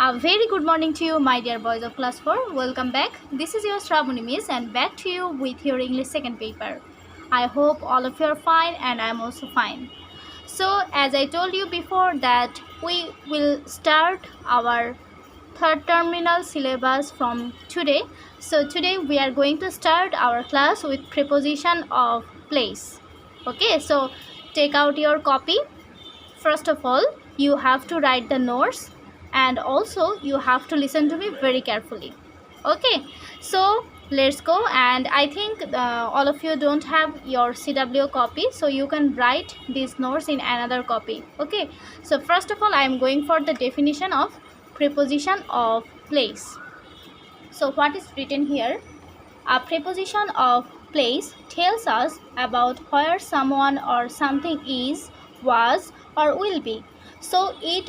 A very good morning to you, my dear boys of class 4. Welcome back. This is your Shravani Miss and back to you with your English second paper. I hope all of you are fine and I am also fine. So as I told you before that we will start our third terminal syllabus from today. So today we are going to start our class with preposition of place. Okay, so take out your copy. First of all, you have to write the notes and also you have to listen to me very carefully. Okay, so let's go. And I think all of you don't have your CW copy, so you can write these notes in another copy. Okay, so first of all I am going for the definition of preposition of place. So what is written here? A preposition of place tells us about where someone or something is, was, or will be. So it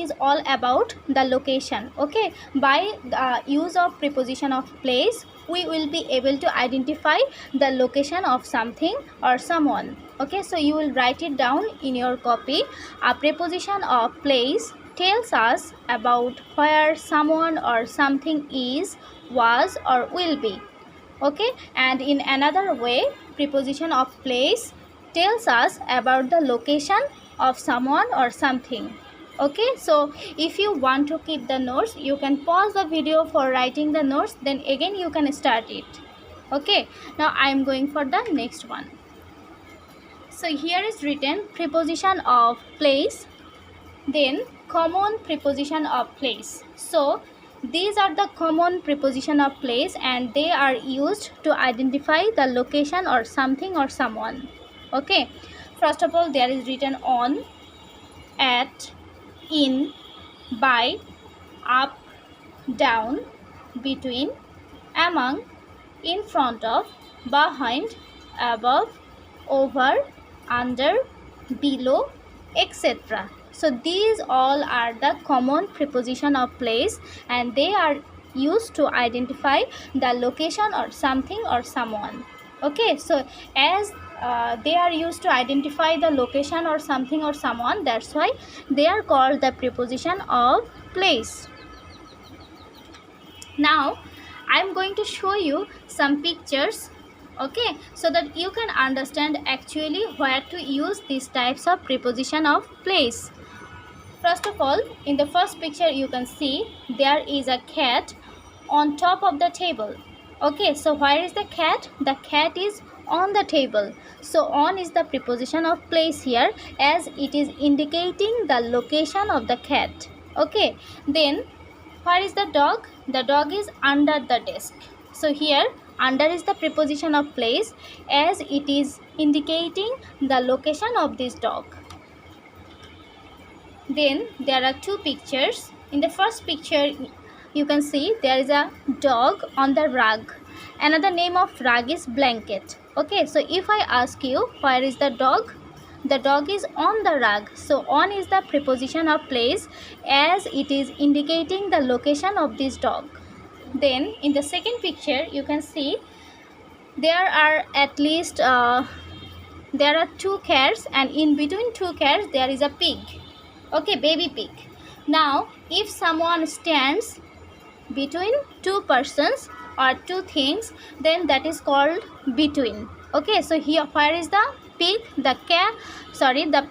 is all about the location. Okay, by the use of preposition of place, we will be able to identify the location of something or someone. Okay, so you will write it down in your copy. A preposition of place tells us about where someone or something is, was, or will be. Okay, and in another way, preposition of place tells us about the location of someone or something. Okay, so if you want to keep the notes, you can pause the video for writing the notes, then again you can start it. Okay, now I am going for the next one. So here is written preposition of place, then common preposition of place. So these are the common preposition of place and they are used to identify the location or something or someone. Okay, first of all there is written on, at, in, by, up, down, between, among, in front of, behind, above, over, under, below, etc. So these all are the common preposition of place and they are used to identify the location or something or someone. Okay, so as they are used to identify the location or something or someone, that's why they are called the preposition of place. Now I am going to show you some pictures, okay, so that you can understand actually where to use these types of preposition of place. First of all, in the first picture you can see there is a cat on top of the table. Okay, so where is the cat? The cat is on the table. So on is the preposition of place here as it is indicating the location of the cat. Okay, then where is the dog? The dog is under the desk. So here under is the preposition of place as it is indicating the location of this dog. Then there are two pictures. In the first picture you can see there is a dog on the rug. Another name of rug is blanket. Okay, so if I ask you where is the dog is on the rug. So on is the preposition of place as it is indicating the location of this dog. Then in the second picture you can see there are at least there are two cats and in between two cats there is a pig. Okay, baby pig. Now if someone stands between two persons or two things, then that is called between. Okay, so here where is the pig? The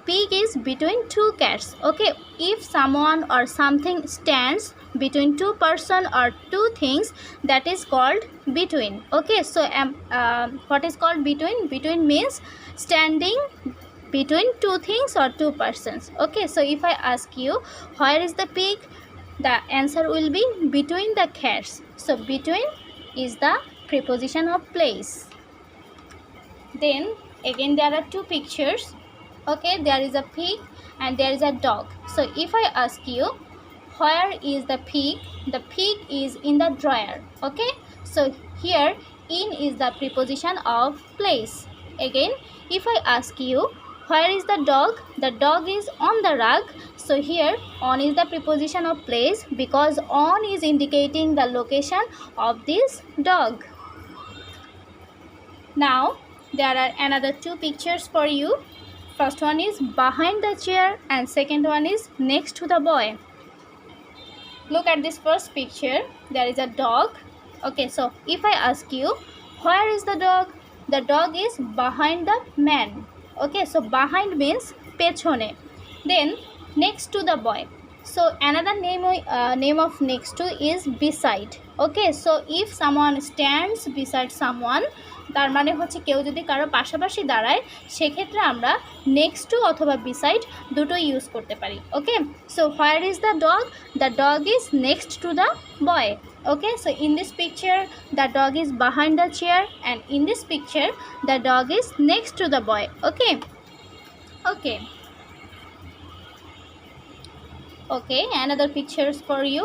pig is between two cats. Okay, if someone or something stands between two person or two things, that is called between. Okay, so what is called between? Between means standing between two things or two persons. Okay, so if I ask you where is the pig, the answer will be between the cats. So between is the preposition of place. Then again there are two pictures. Okay, there is a pig and there is a dog. So if I ask you where is the pig is in the drawer. Okay, so here in is the preposition of place. Again if I ask you where is the dog is on the rug. So here on is the preposition of place because on is indicating the location of this dog. Now there are another two pictures for you. First one is behind the chair and second one is next to the boy. look at this first picture. There is a dog. Okay, so if I ask you, where is the dog? The dog is behind the man. Okay, so behind means pechone. Then next to the boy, so another name of next to is beside. Okay, so if someone stands beside someone, তার মানে হচ্ছে কেউ যদি কারো পাশাপাশি দাঁড়ায়, সেক্ষেত্রে আমরা নেক্সট টু অথবা বিসাইড দুটোই ইউজ করতে পারি। Okay, so where is the dog? The dog is next to the boy. Okay, so in this picture the dog is behind the chair, and in this picture the dog is next to the boy. Okay, another pictures for you.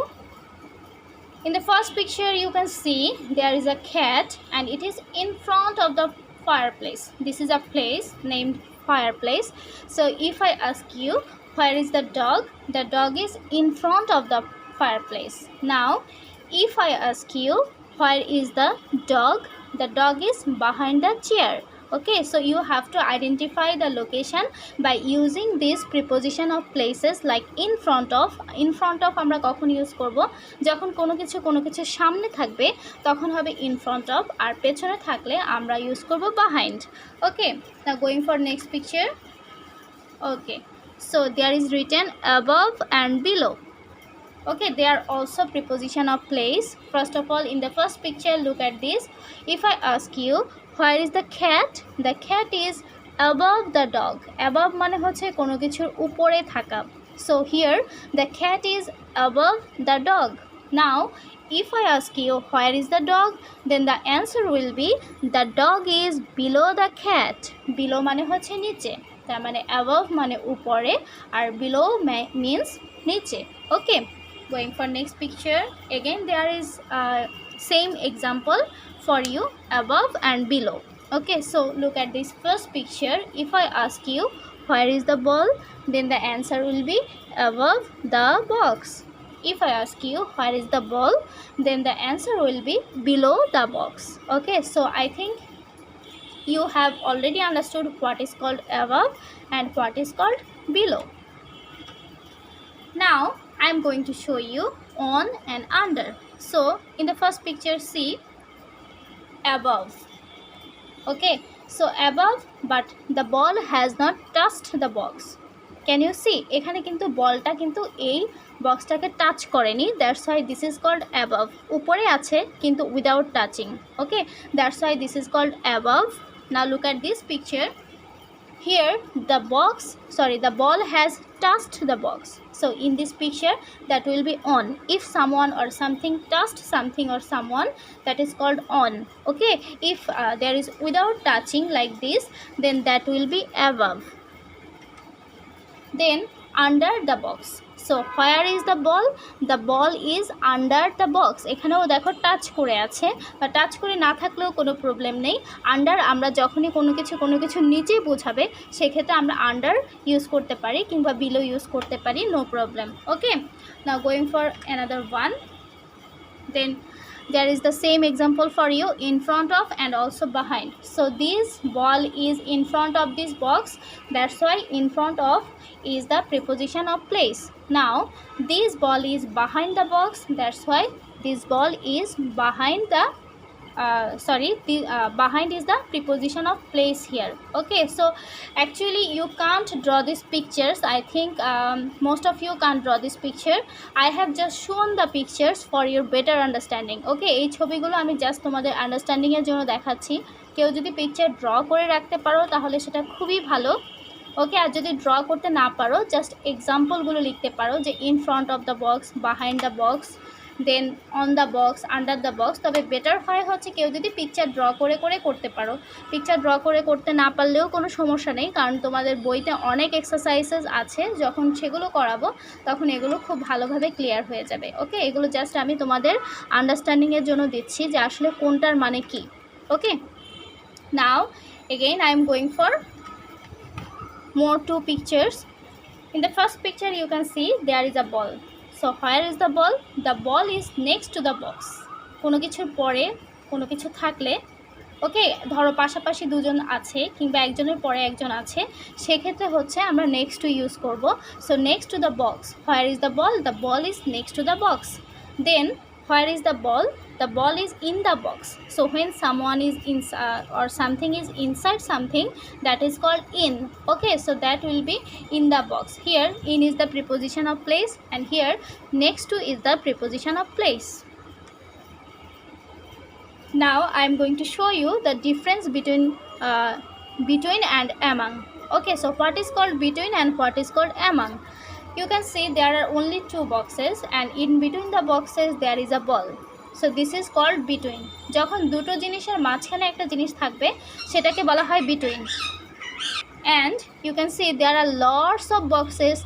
In the first picture you can see there is a cat and it is in front of the fireplace. This is a place named fireplace. So if I ask you, where is the dog? The dog is in front of the fireplace. Now if I ask you, where is the dog is behind the chair. Okay, so you have to identify the location by using this preposition of places like in front of আমরা কখন use করব? যখন কোনো কিছু সামনে থাকবে তখন হবে in front of, আর পেছনে থাকলে আমরা ইউজ করব behind. Okay, now going for next picture. Okay, so there is written above and below. Okay, they are also preposition of place. First of all, in the first picture, look at this. If I ask you, where is the cat? The cat is above the dog. Above মানে হচ্ছে কোনো কিছুর উপরে থাকা. So here the cat is above the dog. Now if I ask you, where is the dog? Then the answer will be the dog is below the cat. Below মানে হচ্ছে নিচে, তার মানে above মানে উপরে, আর below means নিচে. Okay, going for next picture. Again there is same example for you, above and below. Okay, so look at this first picture. If I ask you, where is the ball? Then the answer will be above the box. If I ask you, where is the ball? Then the answer will be below the box. Okay, so I think you have already understood what is called above and what is called below. Now I am going to show you on and under. So in the first picture, see above. Okay, so above, but the ball has not touched the box. Can you see? এখানে কিন্তু বলটা কিন্তু এই বক্সটাকে touch করেনি, that's why this is called above. উপরে আছে কিন্তু without touching. Okay, that's why this is called above. Now look at this picture. Here the ball has touched the box. So in this picture that will be on. If someone or something touched something or someone, that is called on. Okay, if there is without touching like this, then that will be above. Then under the box. So where is the ball? The ball is under the box. এখানেও দেখো touch করে আছে, বা touch করে না থাকলেও কোনো problem নেই। আন্ডার আমরা যখনই কোনো কিছু নিচে বোঝাবে সেক্ষেত্রে আমরা আন্ডার ইউজ করতে পারি কিংবা বিলো ইউজ করতে পারি, no problem. Okay, now going for another one. Then there is the same example for you, in front of and also behind. So this ball is in front of this box, that's why in front of is the preposition of place. Now this ball is behind the box, that's why this ball is behind the behind is the preposition of place here. Okay, so actually you can't draw these pictures. I think most of you can't draw this picture. I have just shown the pictures for your better understanding. Okay, এই ছবিগুলো আমি just তোমাদের understanding এর জন্য দেখাচ্ছি। কেউ যদি picture draw করে রাখতে পারো তাহলে সেটা খুবই ভালো। ওকে, আর যদি ড্র করতে না পারো জাস্ট এক্সাম্পলগুলো লিখতে পারো, যে in front of the box, behind the box, then on the box, under the box. তবে বেটার হয় হচ্ছে কেউ যদি পিকচার ড্র করে করতে পারো। পিকচার ড্র করে করতে না পারলেও কোনো সমস্যা নেই, কারণ তোমাদের বইতে অনেক এক্সারসাইজেস আছে, যখন সেগুলো করাবো তখন এগুলো খুব ভালোভাবে ক্লিয়ার হয়ে যাবে। ওকে, এগুলো জাস্ট আমি তোমাদের আন্ডারস্ট্যান্ডিংয়ের জন্য দিচ্ছি যে আসলে কোনটার মানে কি। Okay, now again I am going for more two pictures. In the first picture you can see there is a ball. So where is the ball? The ball is next to the box. কোনো কিছুর পরে কোনো কিছু থাকলে ওকে, ধরো পাশাপাশি দুজন আছে কিংবা একজনের পরে একজন আছে, সেক্ষেত্রে হচ্ছে আমরা নেক্সট টু ইউজ করব। So next to the box, where is the ball, the ball is next to the box. Then where is the ball, the ball is in the box. So when someone is in or something is inside something, that is called in. Okay, so that will be in the box. Here in is the preposition of place, and here next to is the preposition of place. Now I am going to show you the difference between and among. Okay, so what is called between and what is called among? You can see there are only two boxes, and in between the boxes there is a ball. So this is called between. যখন দুটো জিনিসের মাঝখানে একটা জিনিস থাকবে সেটাকে বলা হয় between. And you can see there are lots of boxes,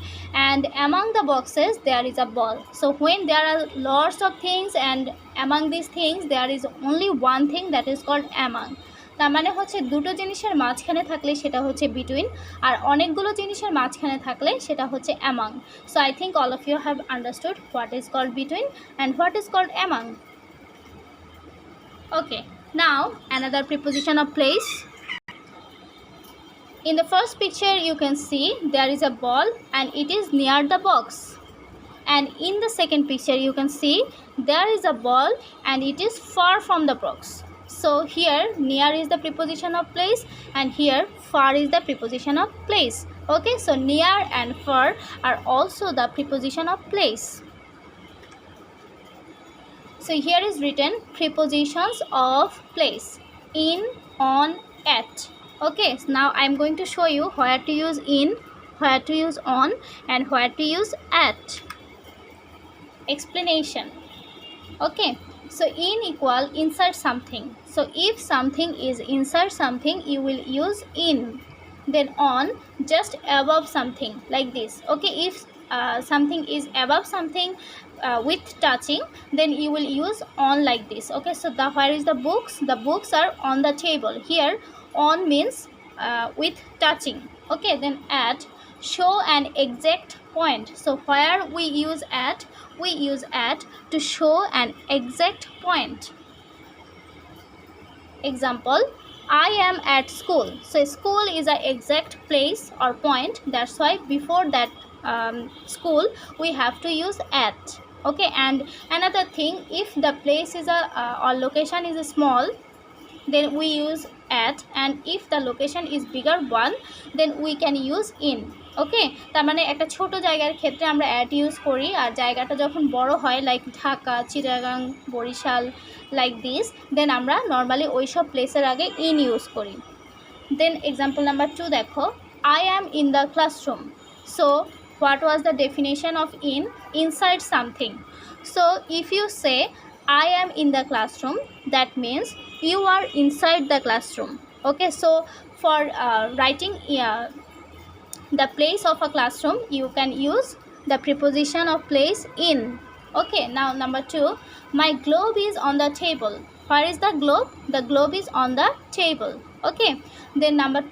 and among the boxes there is a ball. So when there are lots of things and among these things there is only one thing, that is called among. তার মানে হচ্ছে দুটো জিনিসের মাঝখানে থাকলে সেটা হচ্ছে between, আর অনেকগুলো জিনিসের মাঝখানে থাকলে সেটা হচ্ছে among. So I think all of you have understood what is called between and what is called among. Okay, now another preposition of place. In the first picture you can see there is a ball and it is near the box, and in the second picture you can see there is a ball and it is far from the box. So here near is the preposition of place, and here far is the preposition of place. Okay, so near and far are also the preposition of place. So here is written prepositions of place: in, on, at. Okay, so now I am going to show you where to use in, where to use on, and where to use at. Explanation. Okay, so in equal inside something. So if something is inside something you will use in. Then on just above something, like this. Okay, if something is above something with touching, then you will use on like this. Okay, so where is the books? The books are on the table. Here on means with touching. Okay, then at, show an exact point. So where we use at? We use at to show an exact point. Example, I am at school. So school is an exact place or point, that's why before that school we have to use at. Okay, and another thing, if the place is or location is small, then we use at, and if the location is bigger one, then we can use in. ওকে, তার মানে একটা ছোট জায়গার ক্ষেত্রে আমরা at use করি, আর জায়গাটা যখন বড় হয় like Dhaka, Chittagong, Barishal, like this, then আমরা নর্মালি ওই সব প্লেসের আগে ইন ইউজ করি। দেন এক্সাম্পল নাম্বার 2 দেখো, I am in the classroom. So what was the definition of in? Inside something. So if you say I am in the classroom, that means you are inside the classroom. Okay, so for writing the place of a classroom you can use the preposition of place in. Okay, now number 2, my globe is on the table. Where is the globe? The globe is on the table. Okay, then number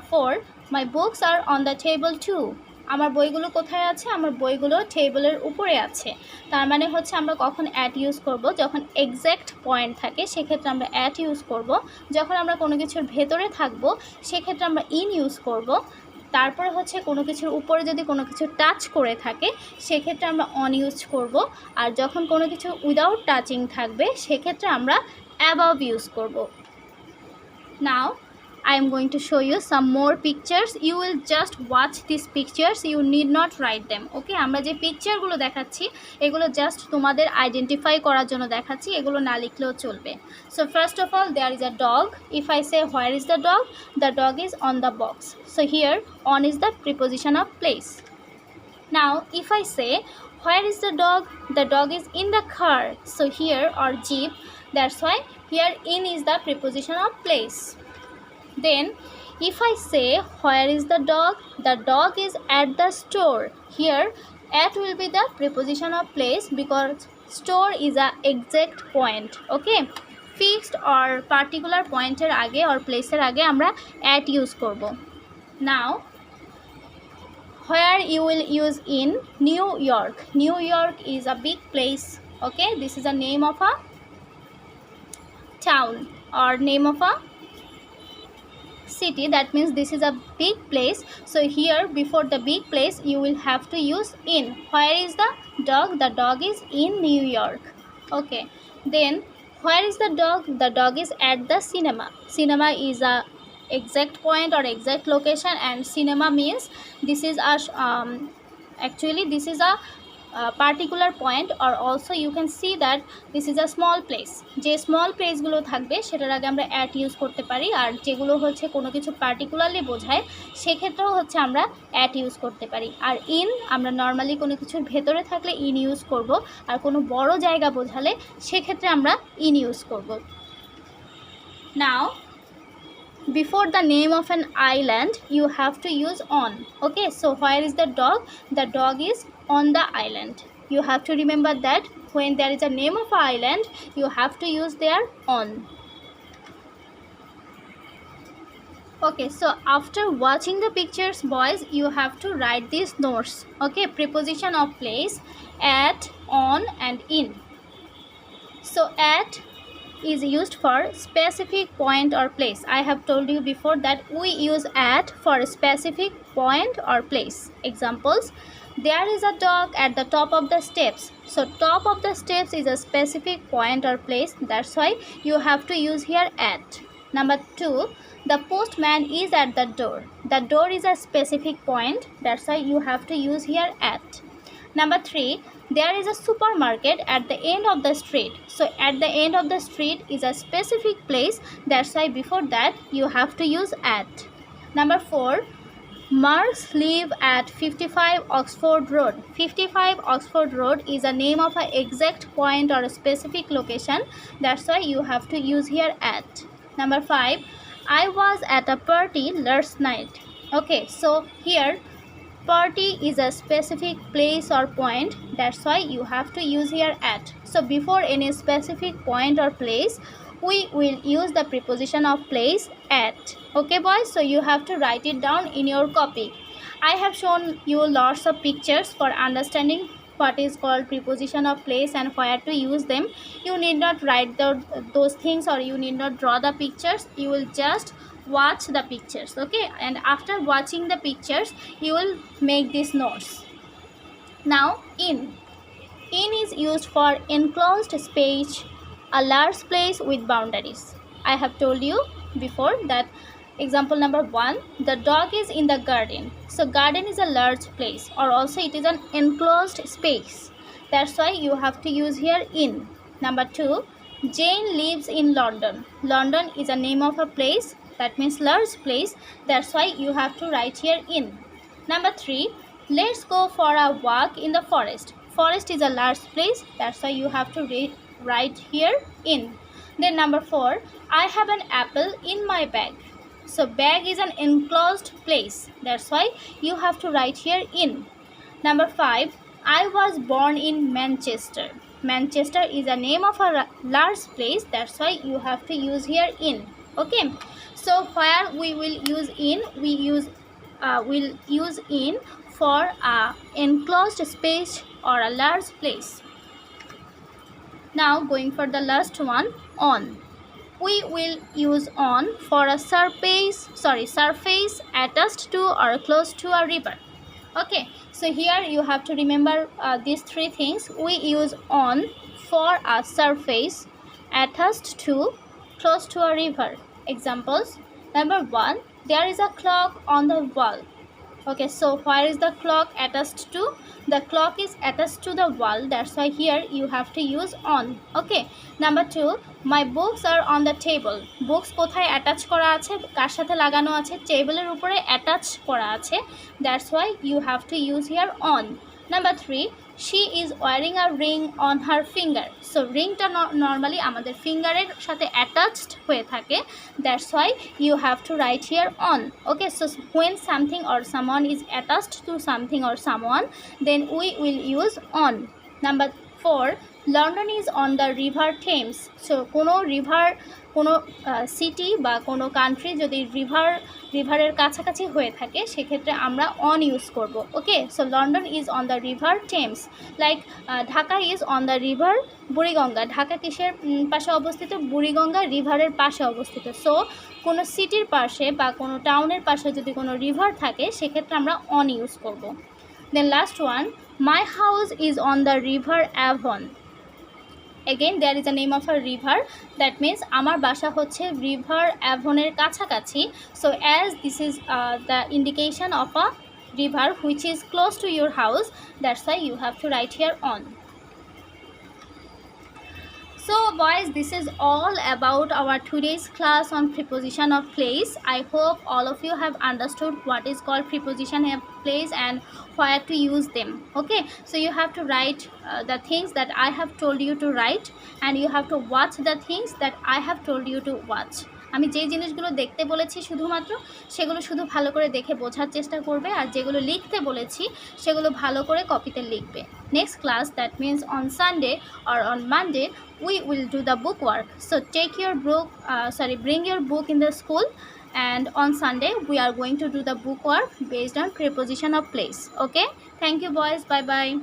4, my books are on the table too. আমার বইগুলো কোথায় আছে? আমার বইগুলো টেবিলের উপরে আছে। তার মানে হচ্ছে আমরা কখন অ্যাট ইউজ করব? যখন এক্স্যাক্ট পয়েন্ট থাকে সেক্ষেত্রে আমরা অ্যাট ইউজ করব। যখন আমরা কোনো কিছুর ভেতরে থাকব সেক্ষেত্রে আমরা ইন ইউজ করব। তারপরে হচ্ছে কোনো কিছুর উপরে যদি কোনো কিছু টাচ করে থাকে সেক্ষেত্রে আমরা অন ইউজ করব। আর যখন কোনো কিছু উইদাউট টাচিং থাকবে সেক্ষেত্রে আমরা অ্যাবাভ ইউজ করব। নাও I am going to show you some more pictures. You will just watch these pictures. You need not write them. Okay, আমরা যে পিকচারগুলো দেখাচ্ছি এগুলো জাস্ট তোমাদের আইডেন্টিফাই করার জন্য দেখাচ্ছি, এগুলো না লিখলেও চলবে। So first of all there is a dog. If I say where is the dog? The dog is on the box. So here on is the preposition of place. Now if I say where is the dog? The dog is in the car. So here or jeep, that's why here in is the preposition of place. Then if I say where is the dog is at the store. Here at will be the preposition of place because store is a exact point. Okay, fixed or particular pointer আগে or place এর আগে আমরা at use করব। Now where you will use in? New York. New York is a big place. Okay, this is a name of a town or name of a city, that means this is a big place. So here before the big place you will have to use in. Where is the dog? The dog is in New York. Okay, then where is the dog? The dog is at the cinema. Cinema is a exact point or exact location, and cinema means this is a actually this is a particular point, or also you can see that this is a small place. যে small প্লেসগুলো থাকবে সেটার আগে আমরা at use করতে পারি, আর যেগুলো হচ্ছে কোনো কিছু পার্টিকুলারলি বোঝায় সেক্ষেত্রেও হচ্ছে আমরা অ্যাট ইউজ করতে পারি। আর ইন আমরা নর্মালি কোনো কিছুর ভেতরে থাকলে ইন ইউজ করব, আর কোনো বড় জায়গা বোঝালে সেক্ষেত্রে আমরা ইন ইউজ করব। নাও before the name of an island you have to use on. Okay, so where is the dog? The dog is on the island. You have to remember that when there is a name of an island you have to use there on. Okay, so after watching the pictures boys, you have to write these notes. Okay, preposition of place, at, on and in. So at is used for specific point or place. I have told you before that we use at for a specific point or place. Examples: there is a dog at the top of the steps. So top of the steps is a specific point or place, that's why you have to use here at. Number 2, the postman is at the door. The door is a specific point, that's why you have to use here at. Number 3, there is a supermarket at the end of the street. So at the end of the street is a specific place, that's why before that you have to use at. Number 4, Marks live at 55 Oxford Road. 55 Oxford Road is a name of an exact point or a specific location, that's why you have to use here at. Number 5, I was at a party last night. Okay, so here party is a specific place or point, that's why you have to use here at. So before any specific point or place we will use the preposition of place, at. Okay boys, so you have to write it down in your copy. I have shown you lots of pictures for understanding what is called preposition of place and where to use them. You need not write those things, or you need not draw the pictures, you will just watch the pictures. Okay, and after watching the pictures you will make these notes. Now in is used for enclosed space, a large place with boundaries. I have told you before that example number 1, the dog is in the garden. So garden is a large place, or also it is an enclosed space, that's why you have to use here in. Number 2, Jane lives in London. London is a name of a place, that means large place, that's why you have to write here in. Number 3, let's go for a walk in the forest. Forest is a large place, that's why you have to write here in. Then number 4, I have an apple in my bag. So bag is an enclosed place, that's why you have to write here in. Number 5, I was born in Manchester. Manchester is a name of a large place, that's why you have to use here in. Okay, so where we will use in, we'll use in for a enclosed space or a large place. Now going for the last one, on. We will use on for a surface attached to or close to a river. Okay, so here you have to remember these 3 things. We use on for a surface attached to, close to a river. Examples: number 1, there is a clock on the wall. Okay, so where is the clock attached to? The clock is attached to the wall, that's why here you have to use on. Okay, number 2, my books are on the table. Books কোথায় attach করা আছে, কার সাথে লাগানো আছে, টেবিলের উপরে attach করা আছে, that's why you have to use here on. Number 3, she is wearing a ring on her finger. So ringটা normally আমাদের ফিঙ্গারের সাথে attached হয়ে থাকে, that's why you have to write here on. Okay, so when something or someone is attached to something or someone, then we will use on. Number 4, London is on the river Thames. So কোনো river, কোনো city বা কোনো country যদি রিভারের কাছাকাছি হয়ে থাকে সেক্ষেত্রে আমরা অন ইউজ করব। Okay, so London is on the river Thames. Like Dhaka is on the river Buriganga. Dhaka কিসের পাশে অবস্থিত? বুড়িগঙ্গা রিভারের পাশে অবস্থিত। সো কোনো সিটির পাশে বা কোনো টাউনের পাশে যদি কোনো রিভার থাকে সেক্ষেত্রে আমরা অন ইউজ করব। Then last one, my house is on the river Avon. Again there is a name of a river, that means আমার বাসা হচ্ছে রিভার অ্যাভনের কাছাকাছি। So as this is the indication of a river which is close to your house, that's why you have to write here on. So boys, this is all about our today's class on preposition of place. I hope all of you have understood what is called preposition of place and where to use them. Okay, so you have to write the things that I have told you to write, and you have to watch the things that I have told you to watch. আমি যেই জিনিসগুলো দেখতে বলেছি শুধুমাত্র সেগুলো শুধু ভালো করে দেখে বোঝার চেষ্টা করবে, আর যেগুলো লিখতে বলেছি সেগুলো ভালো করে কপিতে লিখবে। Next class, that means on Sunday or on Monday, we will do the book work. So take your book, bring your book in the school, and on Sunday we are going to do the book work based on preposition of place. Okay, thank you boys, bye bye.